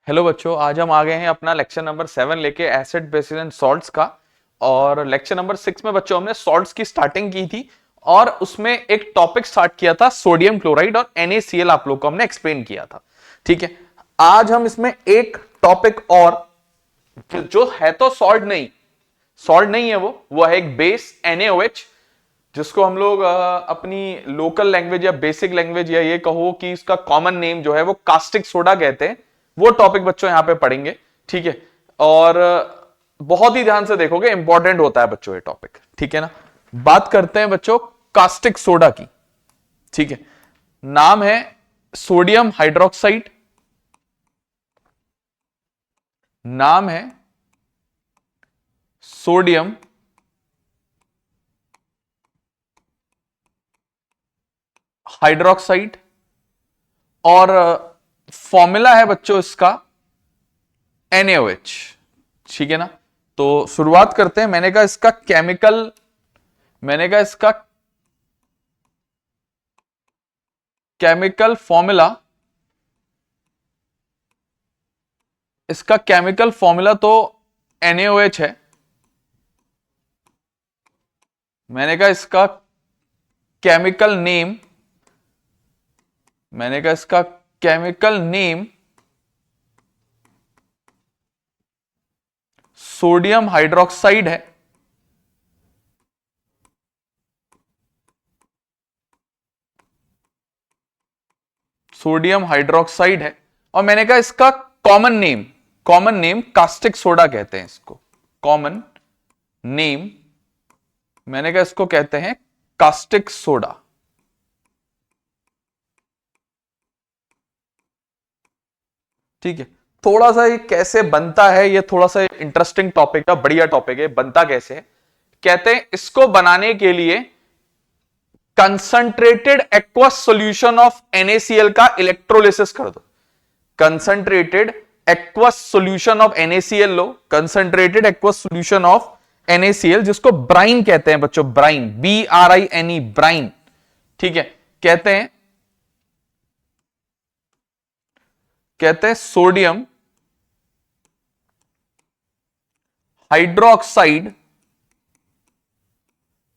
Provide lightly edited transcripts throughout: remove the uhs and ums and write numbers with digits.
Hello बच्चों, आज हम आ गए हैं अपना लेक्चर नंबर 7 लेके एसिड बेसिस एंड सॉल्ट्स का। और लेक्चर नंबर 6 में बच्चों हमने सॉल्ट्स की स्टार्टिंग की थी और उसमें एक टॉपिक स्टार्ट किया था सोडियम क्लोराइड और NaCl आप लोग को हमने एक्सप्लेन किया था। ठीक है, आज हम इसमें एक टॉपिक और जो है तो सॉल्ट नहीं है, वो है एक बेस NaOH, जिसको हम लोग अपनी लोकल लैंग्वेज या बेसिक लैंग्वेज या ये कहो कि इसका कॉमन नेम जो है वो कास्टिक सोडा कहते हैं। वो टॉपिक बच्चों यहां पे पढ़ेंगे। ठीक है, और बहुत ही ध्यान से देखोगे, इंपॉर्टेंट होता है बच्चों ये टॉपिक। ठीक है ना। बात करते हैं बच्चों कास्टिक सोडा की। ठीक है, नाम है सोडियम हाइड्रोक्साइड, नाम है सोडियम हाइड्रोक्साइड और फॉर्मूला है बच्चों इसका NaOH। ठीक है ना। तो शुरुआत करते हैं। मैंने कहा इसका केमिकल फॉर्मूला, इसका केमिकल फॉर्मूला तो NaOH है। मैंने कहा इसका केमिकल नेम सोडियम हाइड्रोक्साइड है। सोडियम हाइड्रोक्साइड है और मैंने कहा इसका कॉमन नेम कास्टिक सोडा कहते हैं। इसको कॉमन नेम मैंने कहा इसको कहते हैं कास्टिक सोडा। ठीक है, थोड़ा सा ये कैसे बनता है, ये थोड़ा सा इंटरेस्टिंग टॉपिक है, बढ़िया टॉपिक है। बनता कैसे है, कहते हैं इसको बनाने के लिए concentrated aqueous solution of NaCl का इलेक्ट्रोलिसिस कर दो। Concentrated aqueous solution of NaCl low, concentrated aqueous solution of NaCl, जिसको ब्राइन कहते हैं बच्चों, ब्राइन, BRINE, ब्राइन। ठीक है, कहते हैं सोडियम हाइड्रोक्साइड,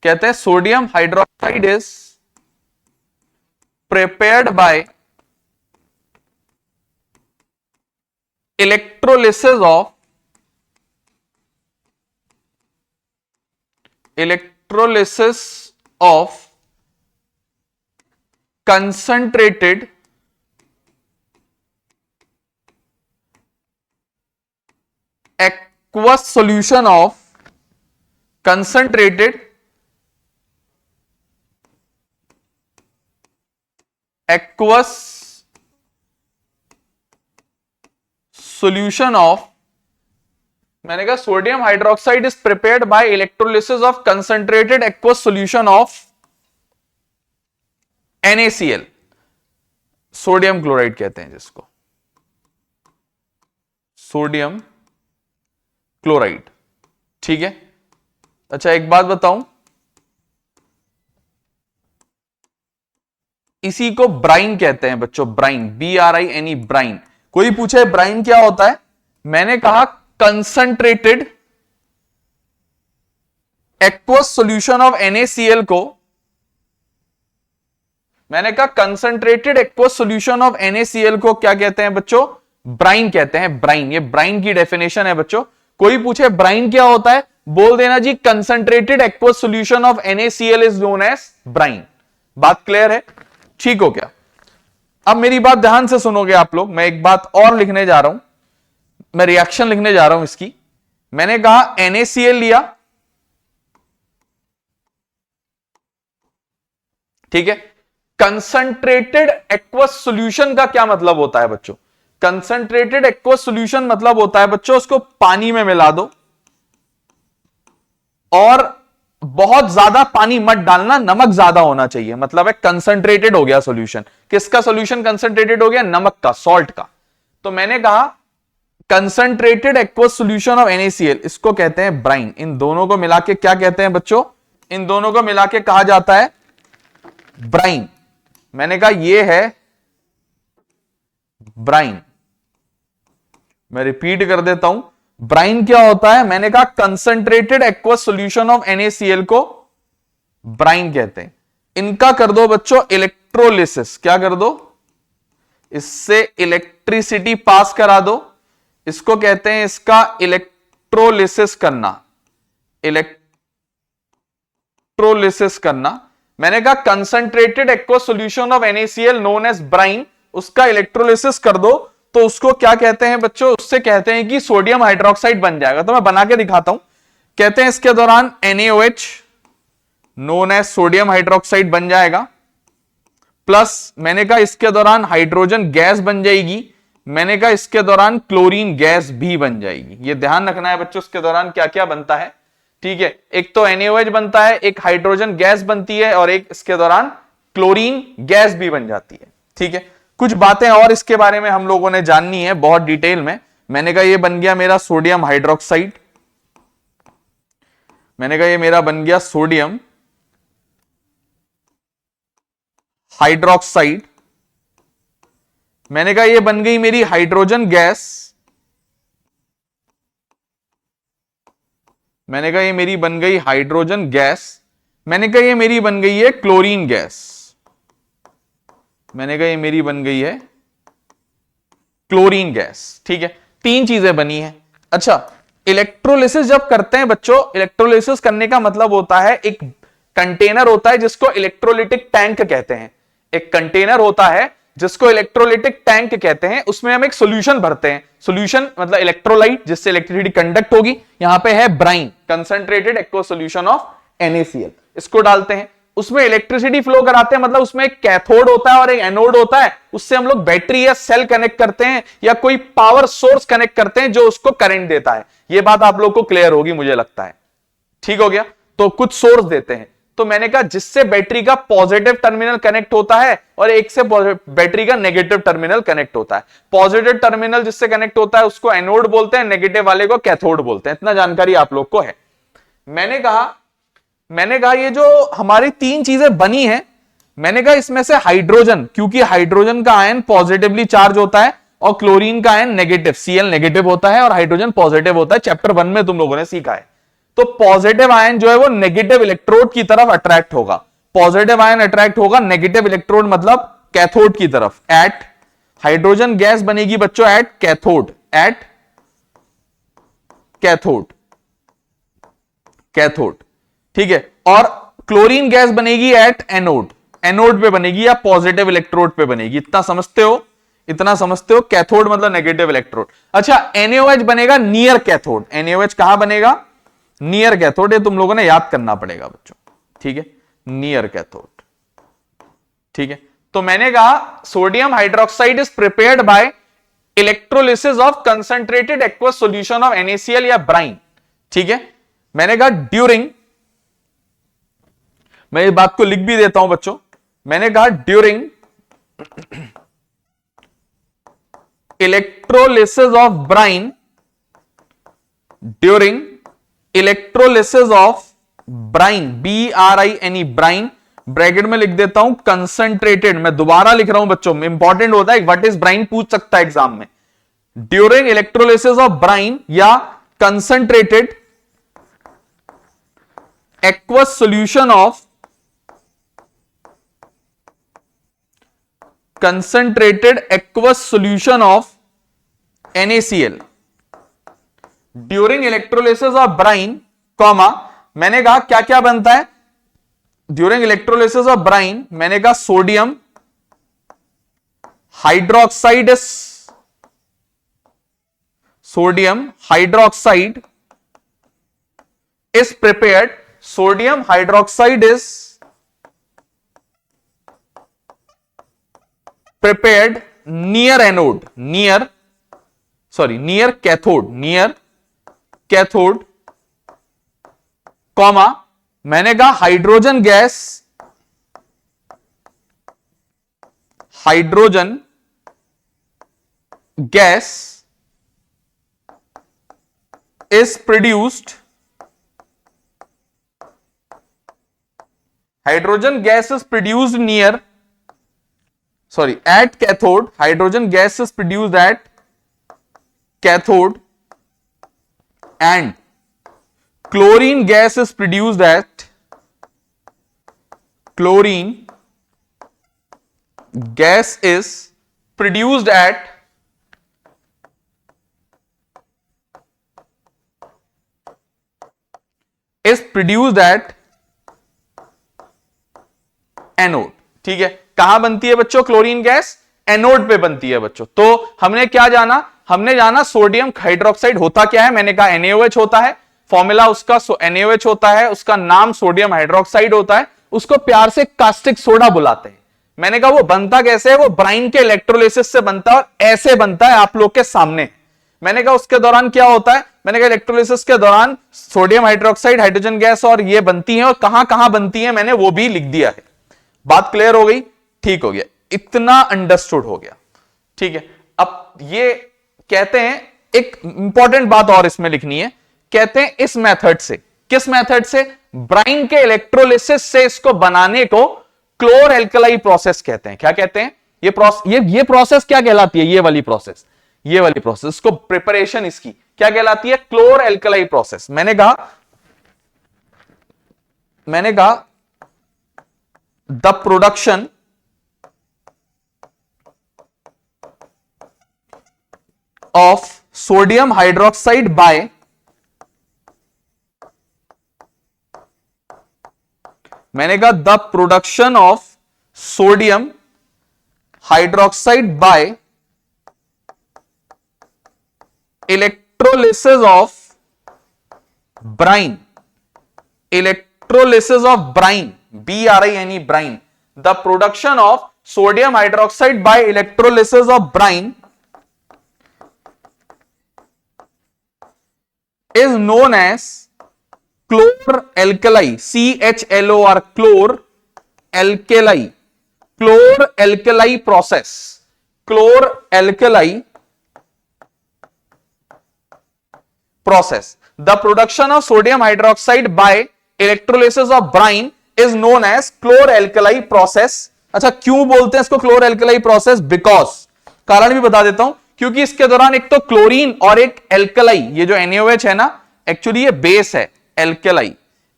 कहते हैं sodium hydroxide is prepared by electrolysis of concentrated aqueous solution of concentrated aqueous solution of, मैंने कहा sodium hydroxide is prepared by electrolysis of concentrated aqueous solution of NaCl, sodium chloride कहते हैं जिसको, sodium chloride. ठीक है, अच्छा एक बात बताऊं, इसी को ब्राइन कहते हैं बच्चों, ब्राइन, BRINE, ब्राइन। कोई पूछे ब्राइन क्या होता है, मैंने कहा concentrated aqueous solution of NaCl को, मैंने कहा concentrated aqueous solution of NaCl को क्या कहते हैं बच्चों, ब्राइन कहते हैं, ब्राइन। ये ब्राइन की डेफिनेशन है बच्चों। कोई पूछे ब्राइन क्या होता है, बोल देना जी concentrated aqueous solution of NaCl is known as brine. बात क्लियर है, ठीक हो क्या। अब मेरी बात ध्यान से सुनोगे आप लोग। मैं एक बात और लिखने जा रहा हूं, मैं रिएक्शन लिखने जा रहा हूं इसकी। मैंने कहा NaCl लिया, ठीक है। कंसंट्रेटेड एक्वस सॉल्यूशन का क्या मतलब होता है बच्चों, कंसंट्रेटेड एक्वस सॉल्यूशन मतलब होता है बच्चों उसको पानी में मिला दो और बहुत ज्यादा पानी मत डालना, नमक ज्यादा होना चाहिए, मतलब है कंसंट्रेटेड हो गया सॉल्यूशन। किसका सॉल्यूशन कंसंट्रेटेड हो गया, नमक का, सॉल्ट का। तो मैंने कहा concentrated aqueous solution of NaCl, इसको कहते हैं ब्राइन। इन दोनों को मिला के क्या कहते हैं बच्चों, इन दोनों को मिला के कहा जाता है ब्राइन। मैंने कहा ये है ब्राइन। मैं रिपीट कर देता हूं, ब्राइन क्या होता है? मैंने कहा concentrated aqueous solution of NaCl को ब्राइन कहते हैं। इनका कर दो बच्चों इलेक्ट्रोलिसिस, क्या कर दो? इससे इलेक्ट्रिसिटी पास करा दो, इसको कहते हैं इसका इलेक्ट्रोलिसिस करना, इलेक्ट्रोलिसिस करना। मैंने कहा concentrated aqueous solution of NaCl known as brine, उसका इलेक्ट्रोलिसिस कर दो तो उसको क्या कहते हैं बच्चों? उससे कहते हैं कि सोडियम हाइड्रोक्साइड बन जाएगा। तो मैं बना के दिखाता हूं। कहते हैं इसके दौरान NaOH known as sodium hydroxide बन जाएगा, प्लस मैंने कहा इसके दौरान हाइड्रोजन गैस बन जाएगी, मैंने कहा इसके दौरान क्लोरीन गैस भी बन जाएगी। ये ध्यान रखना है बच्चों, इसके दौरान क्या क्या बनता है, ठीक है? एक तो NaOH बनता है, एक हाइड्रोजन गैस बनती है, और एक इसके दौरान क्लोरीन गैस भी बन जाती है, ठीक है? कुछ बातें और इसके बारे में हम लोगों ने जाननी है बहुत डिटेल में। मैंने कहा ये बन गया मेरा सोडियम हाइड्रोक्साइड, मैंने कहा ये मेरा बन गया सोडियम हाइड्रोक्साइड, मैंने कहा ये बन गई मेरी हाइड्रोजन गैस, मैंने कहा ये मेरी बन गई हाइड्रोजन गैस, मैंने कहा ये मेरी बन गई है क्लोरीन गैस, मैंने कहा ये मेरी बन गई है क्लोरीन गैस, ठीक है? तीन चीजें बनी है। अच्छा, इलेक्ट्रोलिसिस जब करते हैं बच्चों, इलेक्ट्रोलिसिस करने का मतलब होता है एक कंटेनर होता है जिसको इलेक्ट्रोलिटिक टैंक कहते हैं। एक कंटेनर होता है जिसको इलेक्ट्रोलिटिक टैंक कहते हैं, उसमें हम एक सॉल्यूशन भरते हैं। सॉल्यूशन मतलब इलेक्ट्रोलाइट, जिससे इलेक्ट्रिसिटी कंडक्ट होगी। यहां पे है brine, concentrated aqueous solution of NaCl, इसको डालते हैं, उसमें इलेक्ट्रिसिटी फ्लो कराते हैं। मतलब उसमें एक कैथोड होता है और एक एनोड होता है, उससे हम लोग बैटरी या सेल कनेक्ट करते हैं या कोई पावर सोर्स कनेक्ट करते हैं जो उसको करंट देता है। यह बात आप लोग को क्लियर होगी मुझे लगता है, ठीक हो गया? तो कुछ सोर्स देते हैं, तो मैंने कहा जिससे बैटरी का पॉजिटिव टर्मिनल कनेक्ट होता है और एक से बैटरी का नेगेटिव टर्मिनल कनेक्ट होता है। पॉजिटिव टर्मिनल जिससे कनेक्ट होता है उसको एनोड बोलते हैं, नेगेटिव वाले को कैथोड बोलते हैं। इतना जानकारी आप लोग को है। मैंने कहा ये जो हमारी तीन चीजें बनी है, मैंने कहा इसमें से हाइड्रोजन, क्योंकि हाइड्रोजन का आयन पॉजिटिवली चार्ज होता है और क्लोरीन का आयन नेगेटिव, Cl नेगेटिव होता है और हाइड्रोजन पॉजिटिव होता है। चैप्टर 1 में तुम लोगों ने सीखा है। तो पॉजिटिव आयन जो है वो नेगेटिव इलेक्ट्रोड की तरफ अट्रैक्ट होगा। पॉजिटिव आयन अट्रैक्ट होगा नेगेटिव इलेक्ट्रोड मतलब कैथोड की तरफ। एट हाइड्रोजन गैस बनेगी बच्चों at cathode, at cathode, cathode, ठीक है? और क्लोरीन गैस बनेगी एट एनोड, एनोड पे बनेगी या पॉजिटिव इलेक्ट्रोड पे बनेगी। इतना समझते हो? इतना समझते हो? कैथोड मतलब नेगेटिव इलेक्ट्रोड। अच्छा, NaOH बनेगा नियर कैथोड। NaOH कहां बनेगा? Near cathode. ये तुम लोगों ने याद करना पड़ेगा बच्चों, ठीक है? नियर कैथोड, ठीक है? तो मैंने कहा sodium hydroxide is prepared by electrolysis of concentrated aqueous solution of NaCl या ब्राइन, ठीक है? मैंने कहा ड्यूरिंग, मैं इस बात को लिख भी देता हूं बच्चों, मैंने कहा during electrolysis of brine, during electrolysis of brine, BRINE, brine, bracket में लिख देता हूं कंसंट्रेटेड। मैं दोबारा लिख रहा हूं बच्चों, इंपॉर्टेंट होता है, व्हाट इज ब्राइन पूछ सकता है एग्जाम में। ड्यूरिंग इलेक्ट्रोलिसिस ऑफ ब्राइन या concentrated aqueous solution of, concentrated aqueous solution of NaCl during electrolysis of brine, comma, मैंने कहा क्या क्या बनता है ड्यूरिंग इलेक्ट्रोलिसिस ऑफ ब्राइन? मैंने कहा sodium hydroxide, sodium hydroxide is prepared, sodium hydroxide is prepared near anode, near cathode, comma, मैंने कहा hydrogen gas is produced, hydrogen gas is produced at cathode, hydrogen gas is produced at cathode and chlorine gas is produced at chlorine gas is produced at anode. ठीक है, कहां बनती है बच्चों chlorine gas? Anode पे बनती है बच्चों। तो हमने क्या जाना? हमने जाना सोडियम हाइड्रोक्साइड होता क्या है। मैंने कहा NaOH होता है, फॉर्मूला उसका NaOH होता है, उसका नाम सोडियम हाइड्रोक्साइड होता है, उसको प्यार से कास्टिक सोडा बुलाते हैं। मैंने कहा वो बनता कैसे है? वो ब्राइन के इलेक्ट्रोलिसिस से बनता है और ऐसे बनता है आप लोग के सामने। मैंने कहा उसके दौरान क्या होता है? मैंने कहा इलेक्ट्रोलिसिस के दौरान सोडियम हाइड्रोक्साइड, हाइड्रोजन गैस और ये बनती है, और कहां कहां बनती है मैंने वो भी लिख दिया है। बात क्लियर हो गई? ठीक हो गया, इतना अंडरस्टूड हो गया। ठीक है, अब ये कहते हैं एक इंपॉर्टेंट बात और इसमें लिखनी है। कहते हैं इस मेथड से, किस मेथड से? ब्राइन के इलेक्ट्रोलिसिस से इसको बनाने को क्लोर एल्कलाई प्रोसेस कहते हैं। क्या कहते हैं? ये प्रोसेस क्या कहलाती है? ये वाली प्रोसेस इसको प्रिपरेशन इसकी क्या कहलाती है? Chlor alkali process. मैंने कहा the production of sodium hydroxide by मैंने कहा the production of sodium hydroxide by electrolysis of brine, BRINE, brine. The production of sodium hydroxide by electrolysis of brine is known as chlor alkali, CHLOR, chlor alkali process, the production of sodium hydroxide by electrolysis of brine is known as chlor alkali process। अच्छा, क्यों बोलते हैं इसको क्लोर alkali process? Because, कारण भी बता देता हूं, क्योंकि इसके दौरान एक तो क्लोरीन और एक एल्कलाई, ये जो NaOH है ना, एक्चुअली ये बेस है, alkali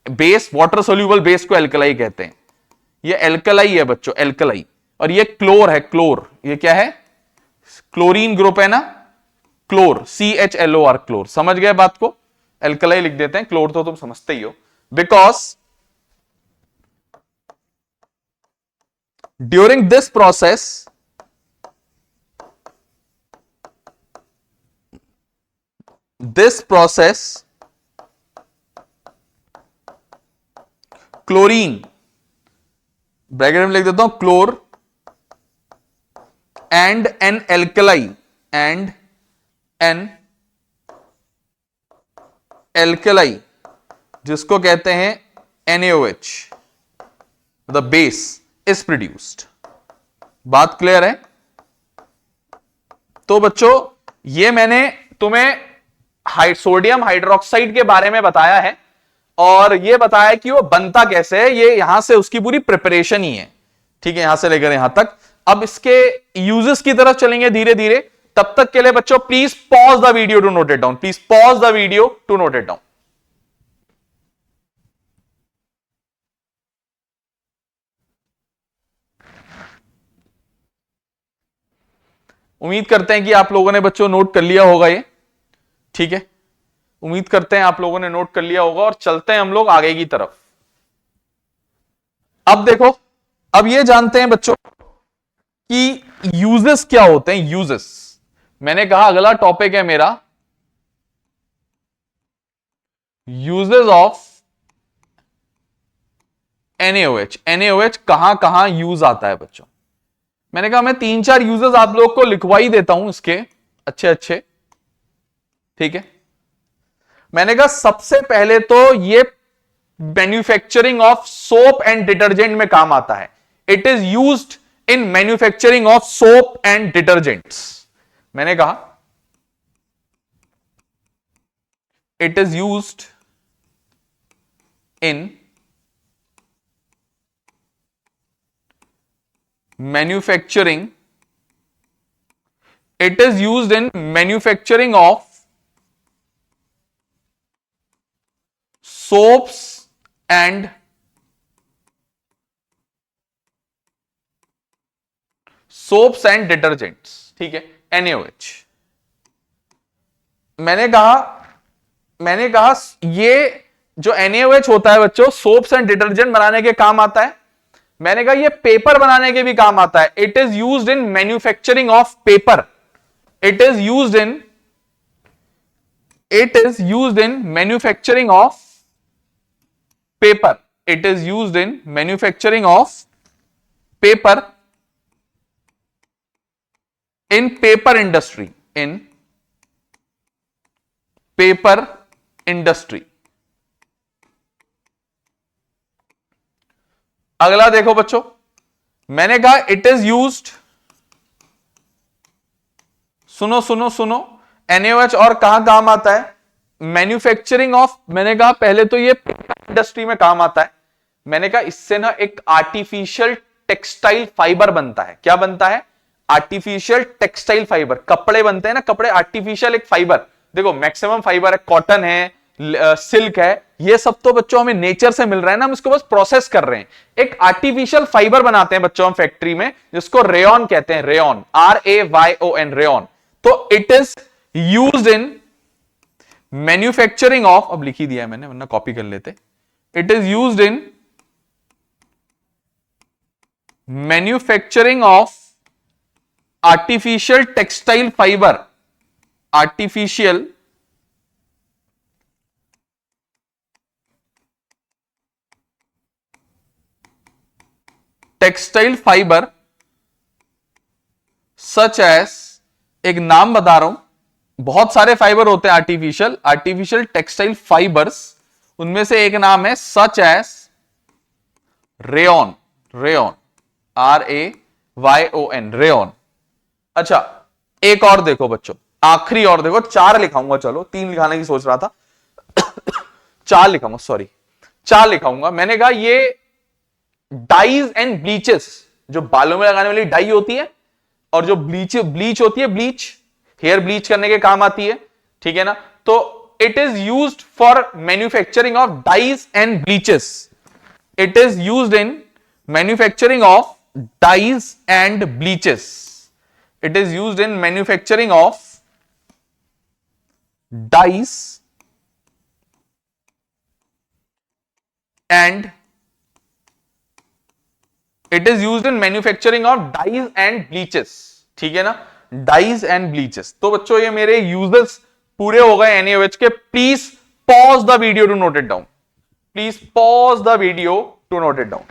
base, water soluble base को एल्कलाई कहते हैं। ये एल्कलाई है बच्चों, एल्कलाई। और ये क्लोर है, क्लोर, ये क्या है? क्लोरीन ग्रुप है ना, क्लोर, CHLOR, क्लोर। समझ गए बात को? एल्कलाई लिख देते हैं, क्लोर तो तुम समझते ही हो। Because during this process chlorine, bracket में लिख देता हूं, क्लोर एंड एन एल्कलाई, जिसको कहते हैं NaOH, the base is produced. बात क्लियर है? तो बच्चों ये मैंने तुम्हें सोडियम हाइड्रोक्साइड के बारे में बताया है, और ये बताया कि वो बनता कैसे है। ये यहां से उसकी पूरी प्रिपरेशन ही है। ठीक है, यहां से लेकर यहां तक। अब इसके यूजेस की तरफ चलेंगे धीरे धीरे। तब तक के लिए बच्चों please pause the video to note it down, please pause the video to note it down. उम्मीद करते हैं कि आप लोगों ने बच्चों नोट कर लिया होगा ये। ठीक है, उम्मीद करते हैं आप लोगों ने नोट कर लिया होगा, और चलते हैं हम लोग आगे की तरफ। अब देखो, अब ये जानते हैं बच्चों कि यूजेस क्या होते हैं। यूजेस, मैंने कहा अगला टॉपिक है मेरा यूजेस ऑफ NaOH। NaOH कहां कहां यूज आता है बच्चों? मैंने कहा मैं 3-4 यूजेस आप लोग को लिखवा ही देता हूं इसके अच्छे अच्छे। ठीक है, मैंने कहा सबसे पहले तो ये manufacturing of soap and detergent में काम आता है। It is used in manufacturing of soap and detergents. मैंने कहा it is used in manufacturing it is used in manufacturing of soaps and detergents. ठीक है, NaOH। मैंने कहा ये जो NaOH होता है बच्चों, सोप्स एंड डिटर्जेंट बनाने के काम आता है। मैंने कहा ये पेपर बनाने के भी काम आता है। It is used in manufacturing of paper. It is used in manufacturing of paper. It is used in manufacturing of paper in paper industry. In paper industry. अगला देखो बच्चों, मैंने कहा इट इज यूज्ड, सुनो सुनो सुनो, NaOH और कहां काम आता है? Manufacturing of. मैंने कहा पहले तो ये इंडस्ट्री में काम आता है। मैंने कहा इससे ना एक आर्टिफिशियल टेक्सटाइल फाइबर बनता है। क्या बनता है? Artificial textile fibre. कपड़े बनते हैं ना, कपड़े आर्टिफिशियल एक फाइबर। देखो मैक्सिमम फाइबर है, कॉटन है, सिल्क है, ये सब तो बच्चों हमें नेचर से मिल रहा है ना, हम इसको बस प्रोसेस कर रहे हैं। एक आर्टिफिशियल फाइबर बनाते हैं बच्चों हम फैक्ट्री में, जिसको रेयन कहते हैं। Rayon, RAYON, rayon. तो it is used in manufacturing of, अब लिख ही दिया है मैंने वरना कॉपी कर लेते। It is used in manufacturing of artificial textile fibre. Artificial textile fibre such as, एक नाम बता रहा हूं, बहुत सारे फाइबर होते हैं आर्टिफिशियल टेक्सटाइल फाइबर्स, उनमें से एक नाम है such as rayon. Rayon, RAYON, rayon. अच्छा, एक और देखो बच्चों, आखिरी और देखो, 4 लिखाऊंगा, चलो 3 लिखाने की सोच रहा था 4 लिखाऊंगा, सॉरी 4 लिखाऊंगा। मैंने कहा ये डाइज एंड ब्लीचेस, जो बालों में लगाने वाली डाई होती है, और जो ब्लीच होती है, ब्लीच हेयर ब्लीच करने के काम आती है। ठीक है ना? तो it is used for manufacturing of dyes and bleaches. It is used in manufacturing of dyes and bleaches. It is used in manufacturing of dyes and it is used in manufacturing of dyes and bleaches. ठीक है ना? Dyes and bleaches. तो बच्चों ये मेरे users पूरे हो गए NaOH के। Please pause the video to note it down. Please pause the video to note it down.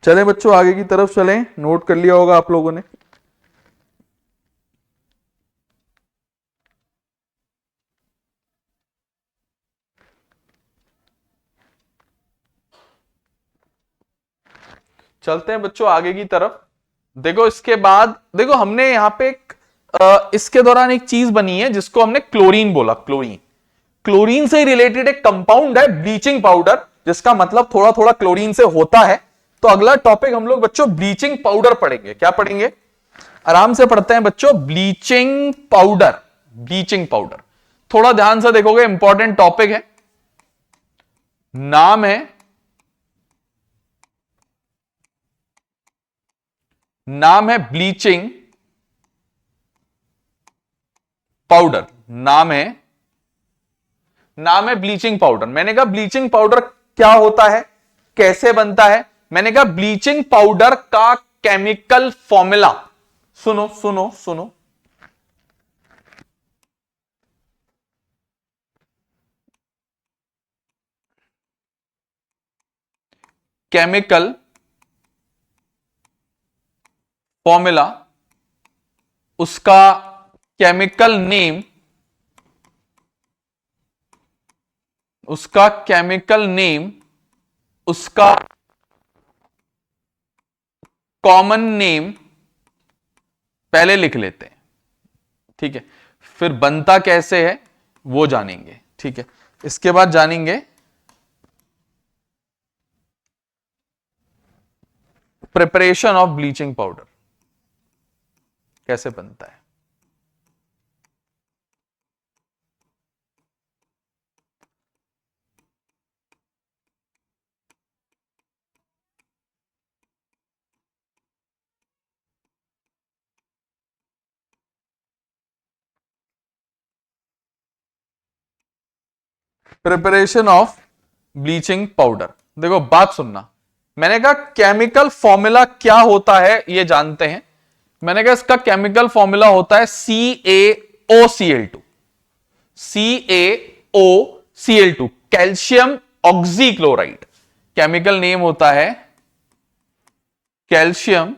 चलें बच्चों, आगे की तरफ चलें। नोट कर लिया होगा आप लोगों ने। चलते हैं बच्चों आगे की तरफ। देखो इसके बाद देखो, हमने यहां पे इसके दौरान एक चीज बनी है जिसको हमने क्लोरीन बोला। क्लोरीन से रिलेटेड एक कंपाउंड है ब्लीचिंग पाउडर, जिसका मतलब थोड़ा थोड़ा क्लोरीन से होता है। तो अगला टॉपिक हम लोग बच्चों ब्लीचिंग पाउडर पढ़ेंगे। क्या पढ़ेंगे? आराम से पढ़ते हैं बच्चों, ब्लीचिंग पाउडर। ब्लीचिंग पाउडर थोड़ा ध्यान से देखोगे, इंपॉर्टेंट टॉपिक है। नाम है ब्लीचिंग पाउडर। नाम है ब्लीचिंग पाउडर। मैंने कहा ब्लीचिंग पाउडर क्या होता है, कैसे बनता है? मैंने कहा ब्लीचिंग पाउडर का केमिकल फॉर्मूला, सुनो सुनो सुनो, केमिकल फॉर्मूला, उसका केमिकल नेम, उसका कॉमन नेम पहले लिख लेते हैं। ठीक है, फिर बनता कैसे है वो जानेंगे। ठीक है, इसके बाद जानेंगे प्रिपरेशन ऑफ ब्लीचिंग पाउडर कैसे बनता है। Preparation of bleaching powder. देखो बात सुनना, मैंने कहा केमिकल फॉर्मूला क्या होता है ये जानते हैं। मैंने कहा इसका केमिकल फॉर्मूला होता है CaOCl2, CaOCl2, calcium oxychloride. Chemical name होता है कैल्शियम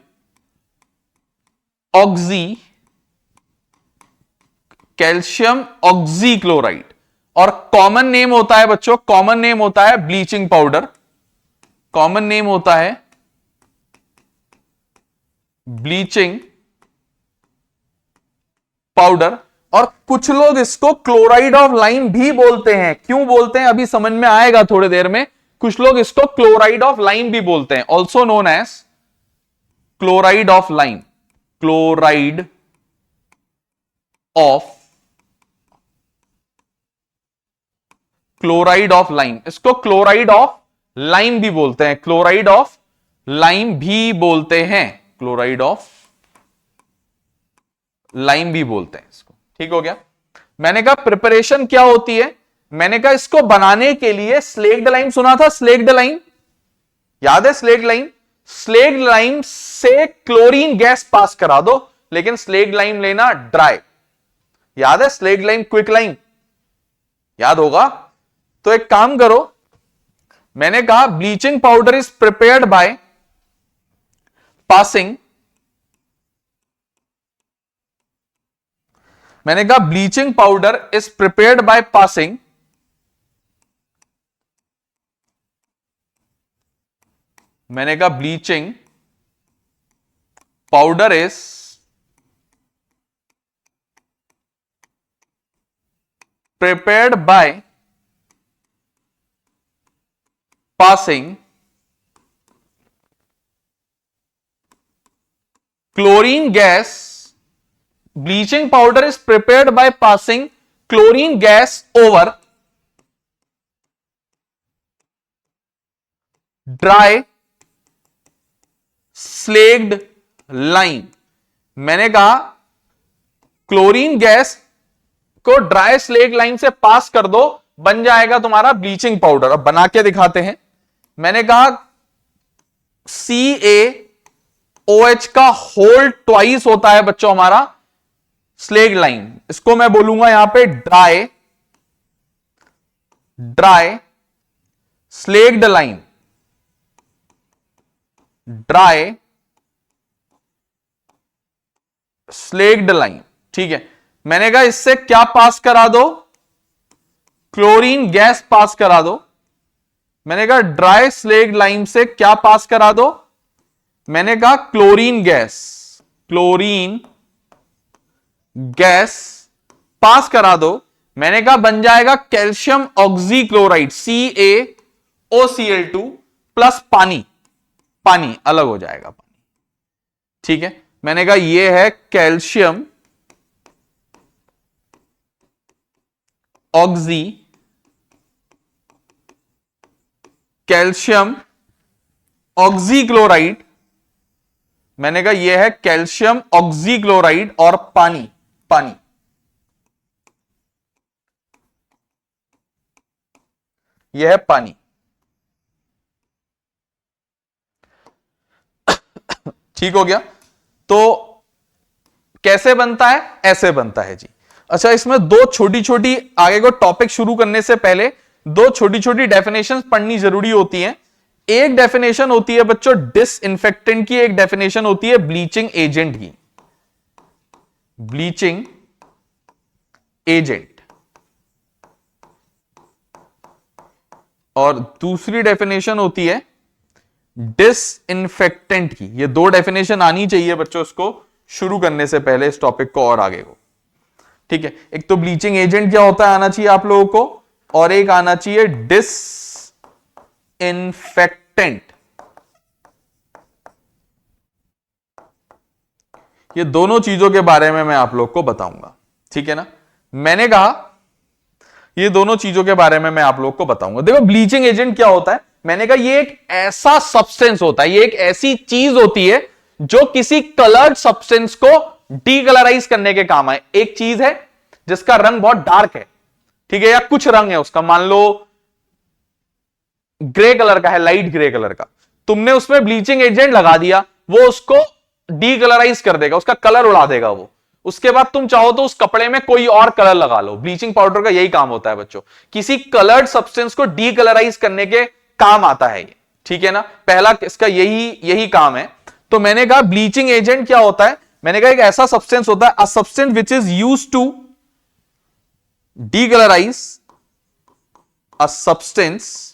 ऑक्सीक्लोराइड, और कॉमन नेम होता है बच्चों, कॉमन नेम होता है ब्लीचिंग पाउडर। कॉमन नेम होता है ब्लीचिंग पाउडर। और कुछ लोग इसको क्लोराइड ऑफ लाइम भी बोलते हैं। क्यों बोलते हैं अभी समझ में आएगा थोड़ी देर में। कुछ लोग इसको क्लोराइड ऑफ लाइम भी बोलते हैं, also known as chloride of lime, chloride of lime. इसको क्लोराइड ऑफ लाइम भी बोलते हैं, क्लोराइड ऑफ लाइम भी बोलते हैं, क्लोराइड ऑफ लाइम भी बोलते हैं इसको। ठीक हो गया। मैंने कहा प्रिपरेशन क्या होती है। मैंने कहा इसको बनाने के लिए स्लेक्ड लाइम, सुना था स्लेक्ड लाइम, याद है स्लेक्ड लाइम। स्लेक्ड लाइम से क्लोरीन गैस पास करा दो, लेकिन स्लेक्ड लाइम लेना ड्राई। याद है स्लेक्ड लाइम, क्विक लाइम याद होगा। तो एक काम करो, मैंने कहा bleaching powder is prepared by passing, मैंने कहा bleaching powder is prepared by passing मैंने कहा bleaching powder is prepared by passing chlorine gas, bleaching powder is prepared by passing chlorine gas over dry slaked lime। मैंने कहा chlorine gas को dry slaked lime से पास कर दो, बन जाएगा तुम्हारा ब्लीचिंग पाउडर। अब बना के दिखाते हैं। मैंने कहा CaOH का होल ट्वाइस होता है बच्चों हमारा स्लेक्ड लाइम। इसको मैं बोलूंगा यहां पे dry slaked lime, dry slaked lime. ठीक है, मैंने कहा इससे क्या पास करा दो, क्लोरीन गैस पास करा दो। मैंने कहा ड्राई स्लेक्ड लाइम से क्या पास करा दो, मैंने कहा क्लोरीन गैस पास करा दो। मैंने कहा बन जाएगा कैल्शियम ऑक्सीक्लोराइड CaOCl2 प्लस पानी, पानी अलग हो जाएगा पानी। ठीक है, मैंने कहा यह है कैल्शियम ऑक्सीक्लोराइड, मैंने कहा यह है कैल्शियम ऑक्सीक्लोराइड और पानी, पानी यह है पानी। ठीक हो गया। तो कैसे बनता है, ऐसे बनता है जी। अच्छा, इसमें दो छोटी छोटी, आगे को टॉपिक शुरू करने से पहले दो छोटी छोटी डेफिनेशंस पढ़नी जरूरी होती हैं। एक डेफिनेशन होती है बच्चों डिसइंफेक्टेंट की, एक डेफिनेशन होती है ब्लीचिंग एजेंट की, ब्लीचिंग एजेंट, और दूसरी डेफिनेशन होती है डिसइंफेक्टेंट की। ये दो डेफिनेशन आनी चाहिए बच्चों इसको शुरू करने से पहले, इस टॉपिक को और आगे को। ठीक है, एक तो ब्लीचिंग एजेंट क्या होता है आना चाहिए आप लोगों को, और एक आना चाहिए डिसइंफेक्टेंट। ये दोनों चीजों के बारे में मैं आप लोग को बताऊंगा, ठीक है ना। मैंने कहा ये दोनों चीजों के बारे में मैं आप लोग को बताऊंगा। देखो ब्लीचिंग एजेंट क्या होता है, मैंने कहा ये एक ऐसा सब्सटेंस होता है, ये एक ऐसी चीज होती है जो किसी कलर्ड सब्सटेंस को डीकलराइज करने के काम आए। एक चीज है जिसका रंग बहुत डार्क है, ठीक है, या कुछ रंग है उसका, मान लो ग्रे कलर का है, लाइट ग्रे कलर का, तुमने उसमें ब्लीचिंग एजेंट लगा दिया, वो उसको डीकलराइज कर देगा, उसका कलर उड़ा देगा वो। उसके बाद तुम चाहो तो उस कपड़े में कोई और कलर लगा लो। ब्लीचिंग पाउडर का यही काम होता है बच्चों, किसी कलर्ड सब्सटेंस को डीकलराइज करने के काम आता है ये, ठीक है ना। पहला इसका यही यही काम है। तो मैंने कहा ब्लीचिंग एजेंट क्या होता है, मैंने कहा एक ऐसा सब्सटेंस होता है, a substance which is use to decolourise, a substance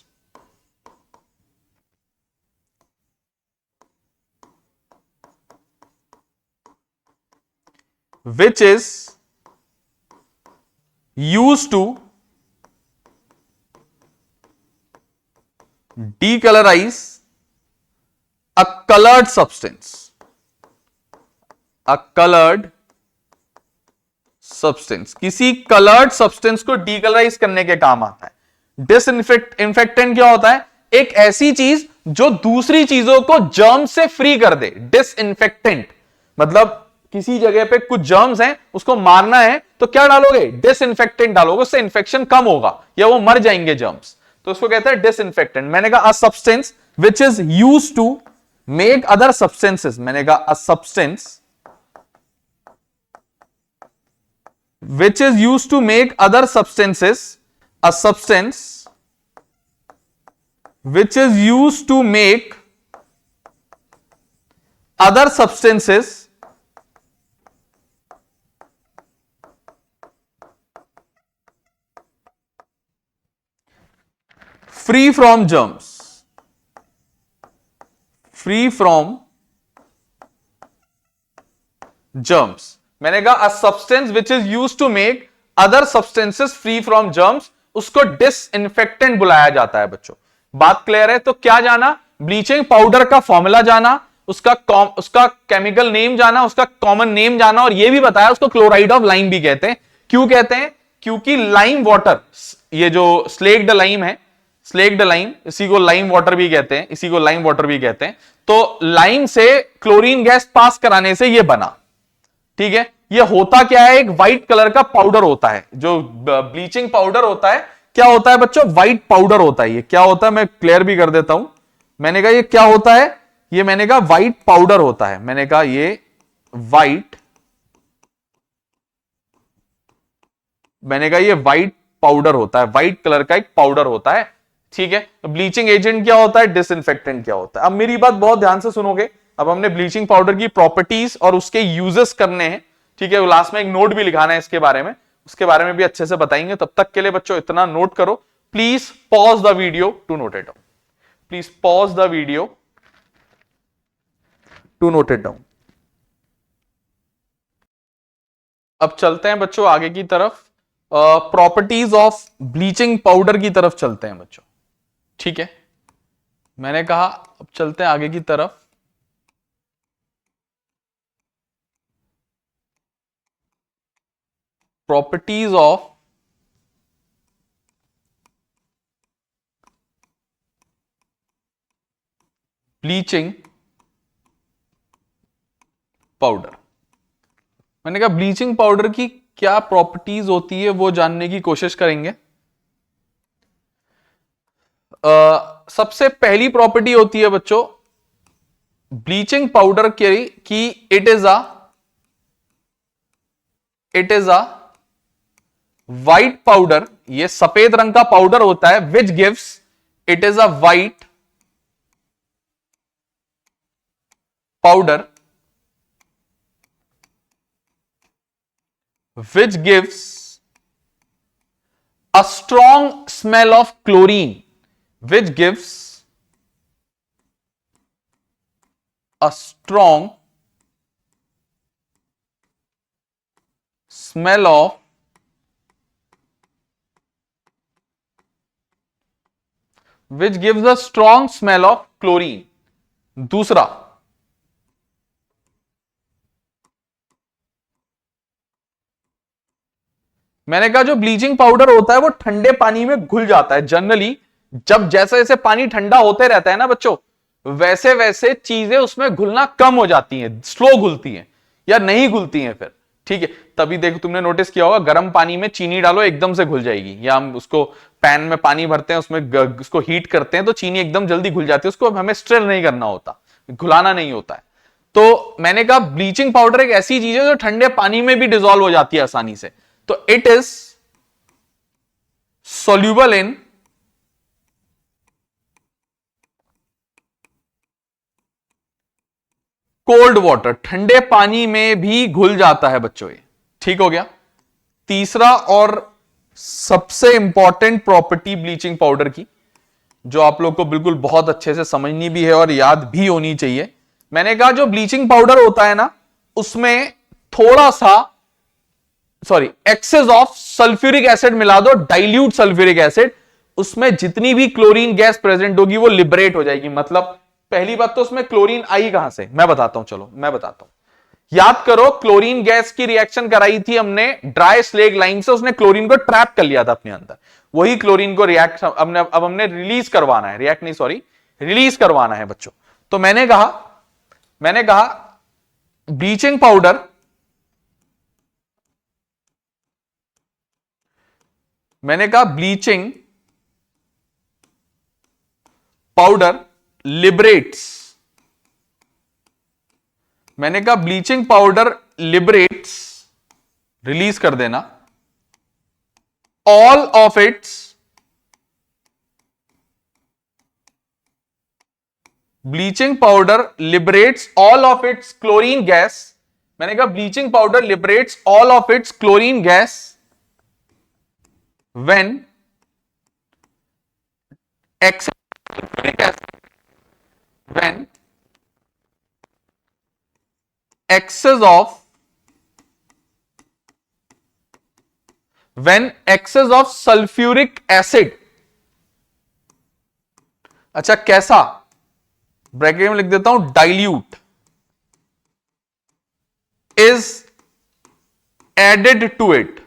which is used to decolorize a colored substance, a colored substance, किसी कलर्ड सब्सटेंस को डीकलराइज करने के काम आता है। डिसइंफेक्टेंट क्या होता है, एक ऐसी चीज जो दूसरी चीजों को जर्म से फ्री कर दे। डिसइंफेक्टेंट मतलब किसी जगह पे कुछ जर्म्स हैं, उसको मारना है तो क्या डालोगे, डिसइंफेक्टेंट डालोगे, उससे इंफेक्शन कम होगा या वो मर जाएंगे जर्म्स, तो उसको कहते हैं डिसइंफेक्टेंट। मैंने कहा a substance which is used to make other substances, मैंने कहा a substance which is used to make other substances, a substance which is used to make other substances free from germs, free from germs। मैंने कहा a substance which is use to make other substances free from germs, उसको disinfectant बुलाया जाता है बच्चों। बात clear है। तो क्या जाना, ब्लीचिंग पाउडर का फॉर्मूला जाना, उसका केमिकल नेम जाना, उसका कॉमन नेम जाना, और यह भी बताया उसको क्लोराइड ऑफ लाइम भी कहते हैं। क्यों कहते हैं, क्योंकि लाइम वाटर, ये जो स्लेक्ड लाइम है, स्लेक्ड लाइम, इसी को लाइम वाटर भी कहते हैं, इसी को लाइम वाटर भी कहते हैं। तो लाइम से क्लोरीन गैस पास कराने से यह बना, ठीक है। ये होता क्या है, एक व्हाइट कलर का पाउडर होता है, जो ब्लीचिंग पाउडर होता है। क्या होता है बच्चों, व्हाइट पाउडर होता है। ये क्या होता है मैं क्लियर भी कर देता हूं। मैंने कहा ये क्या होता है, ये मैंने कहा व्हाइट पाउडर होता है। मैंने कहा ये व्हाइट, मैंने कहा ये व्हाइट पाउडर होता है, व्हाइट कलर का एक पाउडर होता है, ठीक है। ब्लीचिंग एजेंट क्या होता है, डिसइंफेक्टेंट क्या होता है। अब मेरी बात बहुत ध्यान से सुनोगे। अब हमने ब्लीचिंग पाउडर की प्रॉपर्टीज और उसके यूजेस करने हैं, ठीक है। लास्ट में एक नोट भी लिखाना है इसके बारे में, उसके बारे में भी अच्छे से बताएंगे। तब तक के लिए बच्चों इतना नोट करो, please pause the video to note it down, please pause the video to note it down. अब चलते हैं बच्चों आगे की तरफ, प्रॉपर्टीज ऑफ ब्लीचिंग पाउडर की तरफ चलते हैं बच्चों, ठीक है। मैंने कहा अब चलते हैं आगे की तरफ। Properties of bleaching powder. मैंने कहा ब्लीचिंग पाउडर की क्या प्रॉपर्टीज होती है वो जानने की कोशिश करेंगे। सबसे पहली प्रॉपर्टी होती है बच्चों ब्लीचिंग पाउडर की it is a white powder, ये सफेद रंग का पाउडर होता है, which gives, it is a white powder which gives a strong smell of chlorine, which gives a strong smell of which gives a strong smell of chlorine. दूसरा, मैंने कहा जो ब्लीचिंग पाउडर होता है वो ठंडे पानी में घुल जाता है जनरली। जब जैसे जैसे पानी ठंडा होते रहता है ना बच्चों, वैसे वैसे चीजें उसमें घुलना कम हो जाती हैं, स्लो घुलती हैं या नहीं घुलती हैं फिर। ठीक है, तभी देखो तुमने नोटिस किया होगा, गर्म पानी में चीनी डालो एकदम से घुल जाएगी, या हम उसको पैन में पानी भरते हैं, उसमें उसको हीट करते हैं तो चीनी एकदम जल्दी घुल जाती है, उसको हमें स्टर नहीं करना होता, घुलाना नहीं होता है। तो मैंने कहा ब्लीचिंग पाउडर एक ऐसी चीज है जो ठंडे पानी में भी डिसॉल्व हो जाती है आसानी से। तो it is soluble in cold water, ठंडे पानी में भी घुल जाता है बच्चों ये। ठीक हो गया। तीसरा और सबसे इंपॉर्टेंट प्रॉपर्टी ब्लीचिंग पाउडर की, जो आप लोग को बिल्कुल बहुत अच्छे से समझनी भी है और याद भी होनी चाहिए, मैंने कहा जो ब्लीचिंग पाउडर होता है ना, उसमें थोड़ा सा एक्सेस ऑफ सल्फ्यूरिक एसिड मिला दो, डाइल्यूट सल्फ्यूरिक एसिड, उसमें जितनी भी क्लोरीन गैस प्रेजेंट होगी वो लिबरेट हो जाएगी। मतलब पहली बात तो उसमें क्लोरीन आई कहां से, मैं बताता हूं, चलो मैं बताता हूं। याद करो, क्लोरीन गैस की रिएक्शन कराई थी हमने ड्राई स्लेग लाइन से, उसने क्लोरीन को ट्रैप कर लिया था अपने अंदर। वही क्लोरीन को रिएक्ट अब हमने रिलीज करवाना है, रिएक्ट नहीं सॉरी रिलीज करवाना है बच्चों। तो मैंने कहा bleaching powder bleaching powder liberates, bleaching powder liberates, release कर देना all of its bleaching powder liberates all of its chlorine gas. मैंने कहा bleaching powder liberates all of its chlorine gas when excess of sulfuric acid, अच्छा कैसा, bracket में लिख देता हूं, dilute is added to it,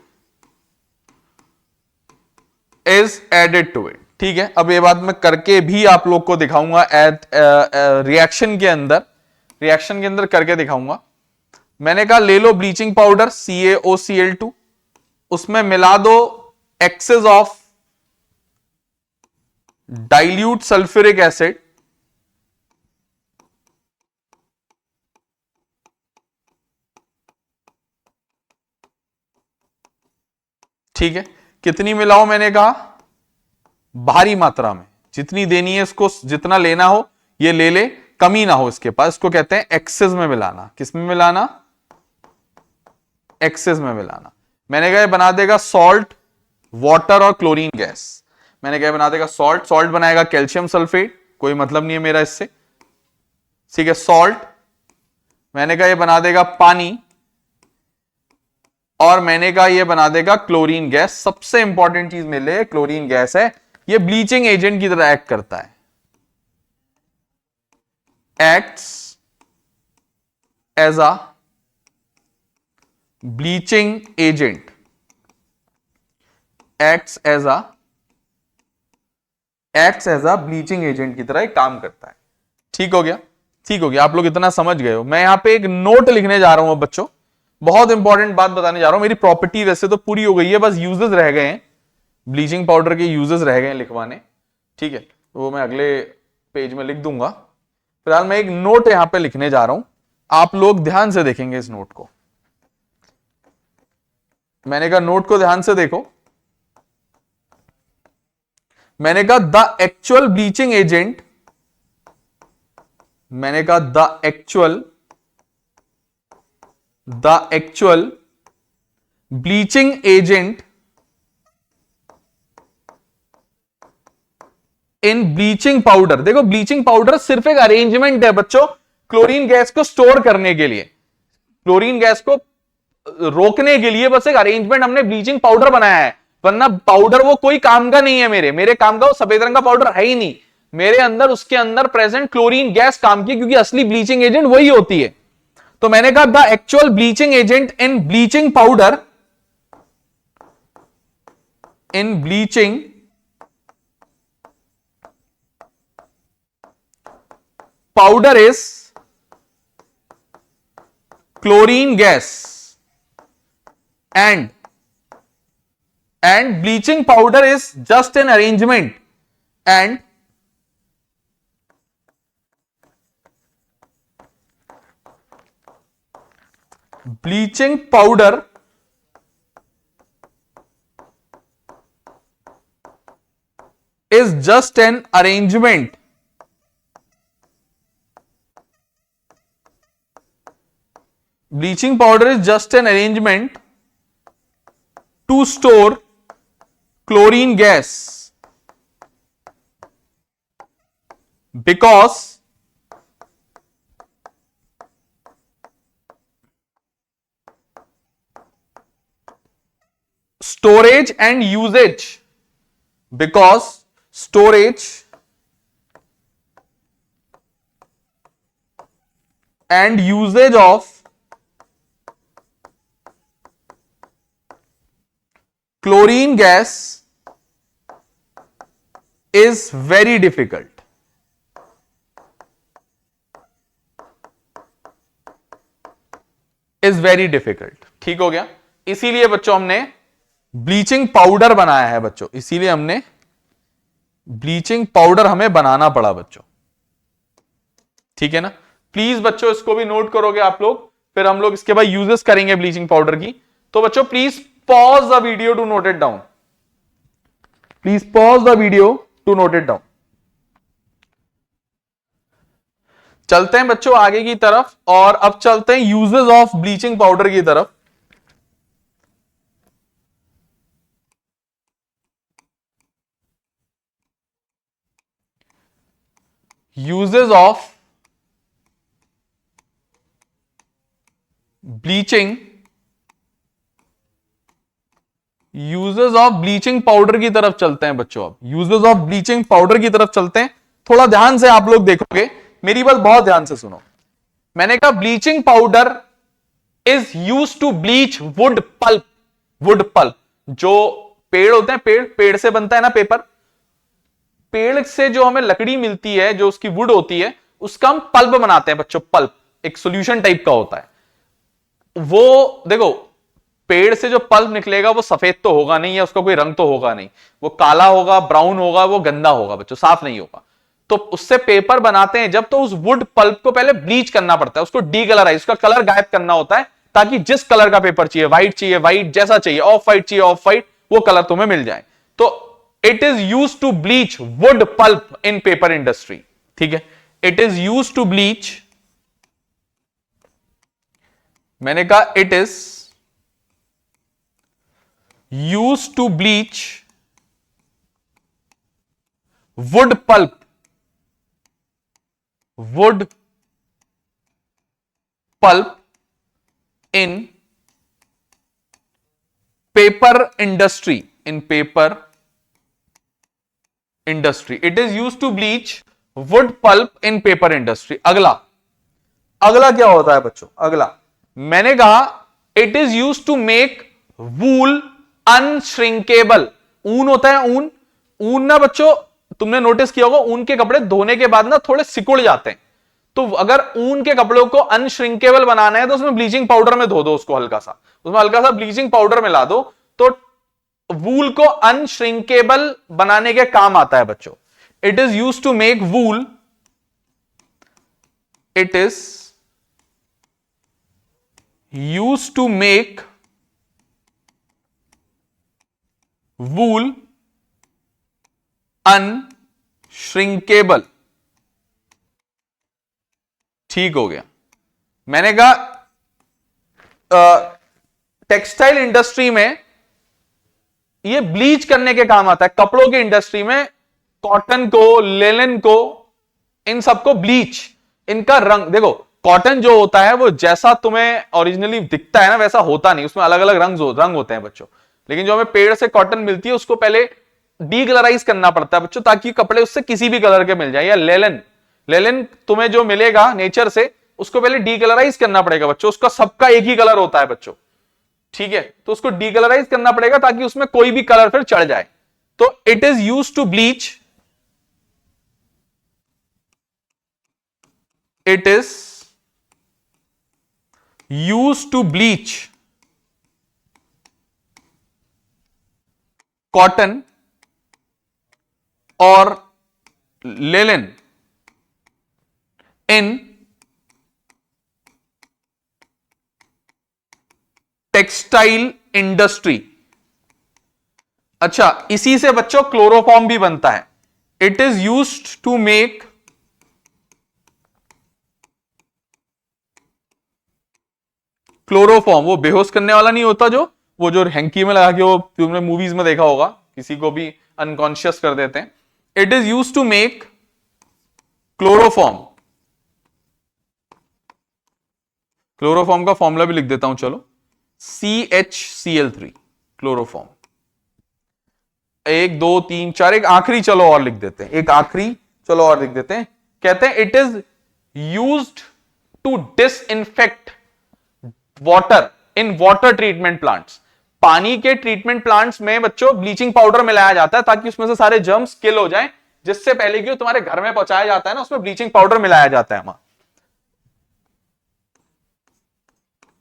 ठीक है। अब ये बात मैं करके भी आप लोग को दिखाऊंगा, रिएक्शन के अंदर करके दिखाऊंगा। मैंने कहा ले लो ब्लीचिंग पाउडर CaOCl2, उसमें मिला दो excess of dilute sulphuric acid, ठीक है। कितनी मिलाओ, मैंने कहा भारी मात्रा में, जितनी देनी है इसको, जितना लेना हो ये ले ले, कमी ना हो इसके पास, इसको कहते हैं एक्सेस में मिलाना। किस में मिलाना, एक्सेस में मिलाना। मैंने कहा ये बना देगा सॉल्ट, वाटर और क्लोरीन गैस। मैंने कहा बना देगा सॉल्ट बनाएगा कैल्शियम सल्फेट, कोई मतलब नहीं है मेरा इससे, ठीक है। सॉल्ट, मैंने कहा ये बना देगा पानी, और मैंने कहा ये बना देगा क्लोरीन गैस। सबसे इंपॉर्टेंट चीज मिले, क्लोरीन गैस है, ये ब्लीचिंग एजेंट की तरह एक्ट करता है, acts as a bleaching agent, acts as a bleaching agent की तरह काम करता है। ठीक हो गया, ठीक हो गया, आप लोग इतना समझ गए हो। मैं यहां पे एक नोट लिखने जा रहा हूं बच्चों, बहुत इंपॉर्टेंट बात बताने जा रहा हूं। मेरी प्रॉपर्टी वैसे तो पूरी हो गई है, बस यूजेस रह गए हैं, ब्लीचिंग पाउडर के यूजेस रह गए हैं लिखवाने, ठीक है। तो वो मैं अगले पेज में लिख दूंगा। फिलहाल मैं एक नोट यहां पे लिखने जा रहा हूं, आप लोग ध्यान से देखेंगे इस नोट को। मैंने कहा नोट को ध्यान से देखो। मैंने कहा द एक्चुअल ब्लीचिंग एजेंट, मैंने कहा the actual bleaching agent in bleaching powder. देखो ब्लीचिंग पाउडर सिर्फ एक अरेंजमेंट है बच्चों, क्लोरीन गैस को स्टोर करने के लिए, क्लोरीन गैस को रोकने के लिए बस एक अरेंजमेंट हमने ब्लीचिंग पाउडर बनाया है। वरना पाउडर वो कोई काम का नहीं है, मेरे काम का वो सफेद रंग का पाउडर है ही नहीं। मेरे अंदर उसके अंदर प्रेजेंट क्लोरीन गैस काम की, क्योंकि असली ब्लीचिंग एजेंट वही होती है। तो मैंने कहा the actual bleaching agent in bleaching powder, in bleaching powder is chlorine gas and bleaching powder is just an arrangement, and bleaching powder is just an arrangement bleaching powder is just an arrangement to store chlorine gas, because storage and usage, because storage and usage of chlorine gas is very difficult. Is very difficult. ठीक हो गया। इसीलिए बच्चों हमने bleaching powder बनाया है बच्चों, इसीलिए हमने ब्लीचिंग पाउडर हमें बनाना पड़ा बच्चों, ठीक है ना। प्लीज बच्चों इसको भी नोट करोगे आप लोग, फिर हम लोग इसके बाद यूजेस करेंगे ब्लीचिंग पाउडर की। तो बच्चों please pause the video to note it down. Please pause the video to note it down. चलते हैं बच्चों आगे की तरफ, और अब चलते हैं यूजेस ऑफ ब्लीचिंग पाउडर की तरफ। Uses of bleaching, uses of bleaching powder की तरफ चलते हैं बच्चों। अब यूजेस ऑफ ब्लीचिंग पाउडर की तरफ चलते हैं। थोड़ा ध्यान से आप लोग देखोगे, मेरी बात बहुत ध्यान से सुनो। मैंने कहा bleaching powder is use to bleach wood pulp. Wood pulp, जो पेड़ होते हैं, पेड़ से बनता है ना पेपर, पेड़ से जो हमें लकड़ी मिलती है, जो उसकी वुड होती है, उसका हम पल्प बनाते हैं बच्चों। पल्प एक सॉल्यूशन टाइप का होता है। वो देखो, पेड़ से जो पल्प निकलेगा वो सफेद तो होगा नहीं, या उसका कोई रंग तो होगा नहीं, वो काला होगा, ब्राउन होगा, वो गंदा होगा बच्चों, साफ नहीं होगा। तो उससे पेपर बनाते हैं जब, तो उस वुड पल्प को पहले ब्लीच करना पड़ता है, उसको डीकलराइज, उसका कलर गायब करना होता है, ताकि जिस कलर का पेपर चाहिए, व्हाइट जैसा चाहिए, ऑफ व्हाइट चाहिए ऑफ व्हाइट, वो कलर तुम्हें मिल जाए। तो it is use to bleach wood pulp in paper industry, ठीक है। It is use to bleach, मैंने कहा it is used to bleach wood pulp in paper industry. It is used to bleach wood pulp in paper industry. अगला क्या होता है बच्चों? अगला मैंने कहा it is used to make wool अनश्रिंकेबल। ऊन होता है, ऊन ना बच्चों, तुमने नोटिस किया होगा, ऊन के कपड़े धोने के बाद ना थोड़े सिकुड़ जाते हैं। तो अगर ऊन के कपड़ों को अनश्रिंकेबल बनाना है, तो उसमें ब्लीचिंग पाउडर में धो दो उसको, हल्का सा ब्लीचिंग पाउडर मिला दो, तो वूल को अनश्रिंकेबल बनाने के काम आता है बच्चों। It is use to make wool, it is use to make wool unshrinkable. ठीक हो गया। मैंने कहा टेक्सटाइल इंडस्ट्री में ये ब्लीच करने के काम आता है। कपड़ों की इंडस्ट्री में कॉटन को, लेनिन को, इन सबको ब्लीच, इनका रंग देखो, कॉटन जो होता है वो जैसा तुम्हें ओरिजिनली दिखता है ना वैसा होता नहीं, उसमें अलग अलग रंग होते हैं बच्चों। लेकिन जो हमें पेड़ से कॉटन मिलती है उसको पहले डीकलराइज करना पड़ता है बच्चों, ताकि कपड़े उससे किसी भी कलर के मिल जाए। या लेलन, लेलन तुम्हें जो मिलेगा नेचर से उसको पहले डीकलराइज करना पड़ेगा बच्चों, उसका सबका एक ही कलर होता है बच्चों, ठीक है, तो उसको डीकलराइज करना पड़ेगा ताकि उसमें कोई भी कलर फिर चढ़ जाए। तो it is use to bleach, it is use to bleach cotton और लेलन इन टेक्सटाइल इंडस्ट्री। अच्छा, इसी से बच्चों क्लोरोफॉर्म भी बनता है। It is used to make chloroform, वो बेहोश करने वाला नहीं होता जो, वो जो हैंकी में लगा के वो तुमने मूवीज में देखा होगा, किसी को भी अनकॉन्शियस कर देते हैं। It is used to make chloroform. Chloroform का फॉर्मूला भी लिख देता हूं, चलो, CHCl3 क्लोरोफॉर्म। 1 2 3 4, एक आखिरी चलो और लिख देते हैं, एक आखिरी चलो और लिख देते हैं। कहते हैं it is used to disinfect water in water treatment plants. पानी के ट्रीटमेंट प्लांट्स में बच्चों ब्लीचिंग पाउडर मिलाया जाता है ताकि उसमें से सारे जर्म्स किल हो जाएं, जिससे पहले कि तुम्हारे घर में पहुंचाया जाता है ना, उसमें ब्लीचिंग पाउडर मिलाया जाता है।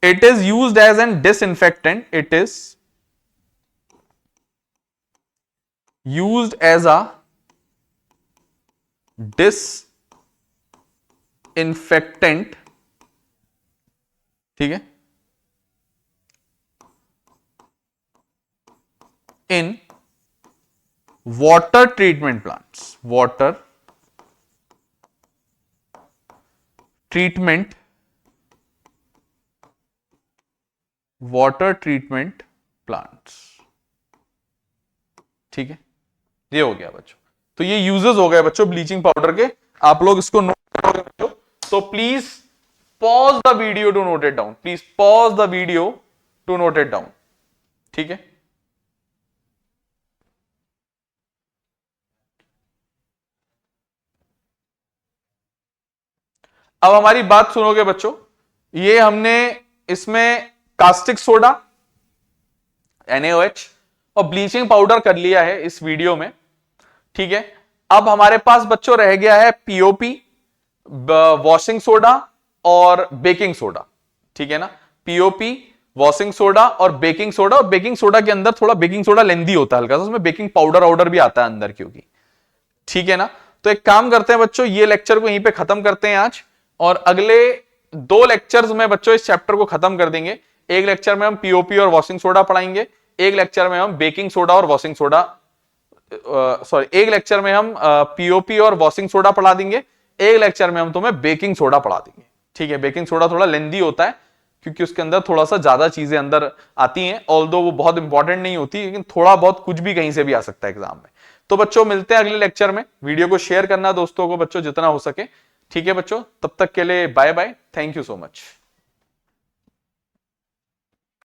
It is used as an disinfectant. It is used as a disinfectant, ठीक है, in water treatment plants. Water treatment plants, ठीक है, ये हो गया बच्चों। तो ये यूजेस हो गए बच्चों ब्लीचिंग पाउडर के, आप लोग इसको नोट करोगे बच्चों। तो please pause the video to note it down, please pause the video to note it down, ठीक है। अब हमारी बात सुनोगे बच्चों, ये हमने इसमें कास्टिक सोडा NaOH और ब्लीचिंग पाउडर कर लिया है इस वीडियो में, ठीक है। अब हमारे पास बच्चों रह गया है POP, वॉशिंग सोडा और बेकिंग सोडा, ठीक है ना। POP, वॉशिंग सोडा और बेकिंग सोडा। और बेकिंग सोडा के अंदर थोड़ा बेकिंग सोडा लेंदी होता है हल्का सा, उसमें बेकिंग पाउडर ऑर्डर भी आता है अंदर क्योंकि, ठीक है ना। तो एक काम करते हैं बच्चों, ये लेक्चर को यहीं पे खत्म करते हैं आज, और अगले 2 लेक्चर्स में बच्चों इस चैप्टर को खत्म कर देंगे। एक लेक्चर में हम POP और वॉशिंग सोडा पढ़ाएंगे, एक लेक्चर में हम बेकिंग सोडा और वॉशिंग सोडा, एक लेक्चर में हम POP और वॉशिंग सोडा पढ़ा देंगे, एक लेक्चर में हम तुम्हें बेकिंग सोडा पढ़ा देंगे, ठीक है। बेकिंग सोडा थोड़ा लेंदी होता है क्योंकि उसके अंदर थोड़ा सा ज्यादा चीजें अंदर आती हैं, ऑल्दो वो बहुत इंपॉर्टेंट नहीं होती, लेकिन थोड़ा बहुत कुछ भी कहीं से भी आ सकता है एग्जाम में। तो बच्चों मिलते हैं अगले लेक्चर में। वीडियो को शेयर करना दोस्तों को बच्चों जितना हो सके, ठीक है बच्चों। तब तक के लिए bye bye, thank you so much.